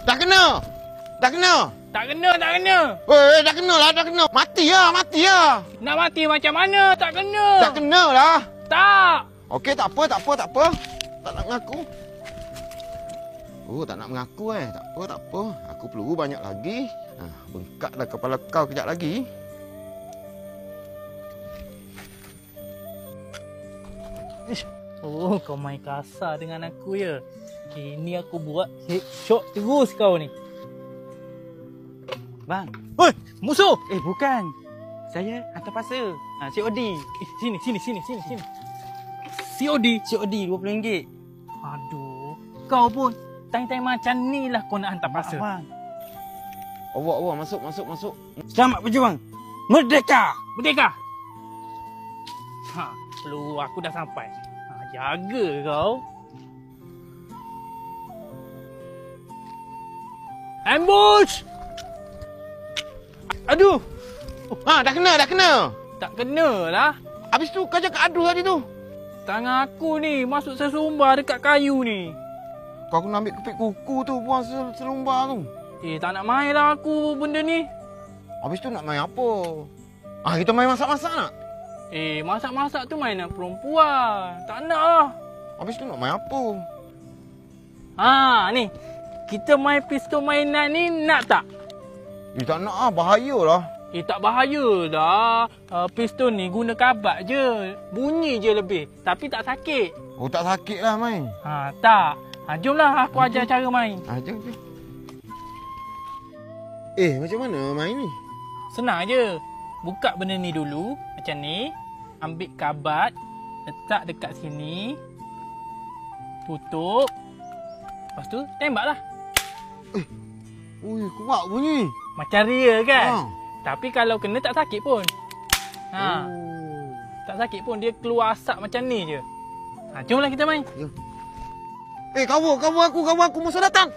Dah kena. Dah kena. Tak kena, tak kena. Dah kena lah, dah kena. Mati lah. Nak mati macam mana? Tak kena. Dah kena lah. Tak. Okey, tak apa. Tak nak mengaku. Oh, tak nak mengaku Tak apa. Aku peluru banyak lagi. Bengkak dah kepala kau kejap lagi. Oh, kau main kasar dengan aku ya. Kini aku buat headshot terus kau ni. Bang. Oi, musuh. Bukan. Saya hantar paksa. COD. Sini. COD RM20. Aduh, kau pun time-time macam ni lah kau nak hantar paksa. Bang. Awak, masuk. Selamat berjuang. Merdeka. Peluru aku dah sampai. Jaga kau. Ambush! Aduh! Dah kena. Tak kena lah. Habis tu kau cakap aduh tadi tu. Tangan aku ni masuk sesumbar dekat kayu ni. Kau kena ambil kepit kuku tu buang selumbar tu. Tak nak main lah aku benda ni. Habis tu nak main apa? Kita main masak-masak nak? Masak-masak tu mainan perempuan. Tak nak lah. Habis tu nak main apa? Ni. Kita main pistol mainan ni nak tak? Tak nak bahaya lah. Tak bahaya dah. Pistol ni guna kabat je. Bunyi je lebih. Tapi tak sakit. Tak sakit lah main. Tak. Jomlah aku ajar cara main. Jom. Macam mana main ni? Senang je. Buka benda ni dulu. Macam ni. Ambil kabat. Letak dekat sini. Tutup. Lepas tu tembaklah. Kuat bunyi. Macam real kan? Tapi kalau kena tak sakit pun. Tak sakit pun. Dia keluar asap macam ni je. Jomlah kita main. Jom. Kawan aku musuh datang.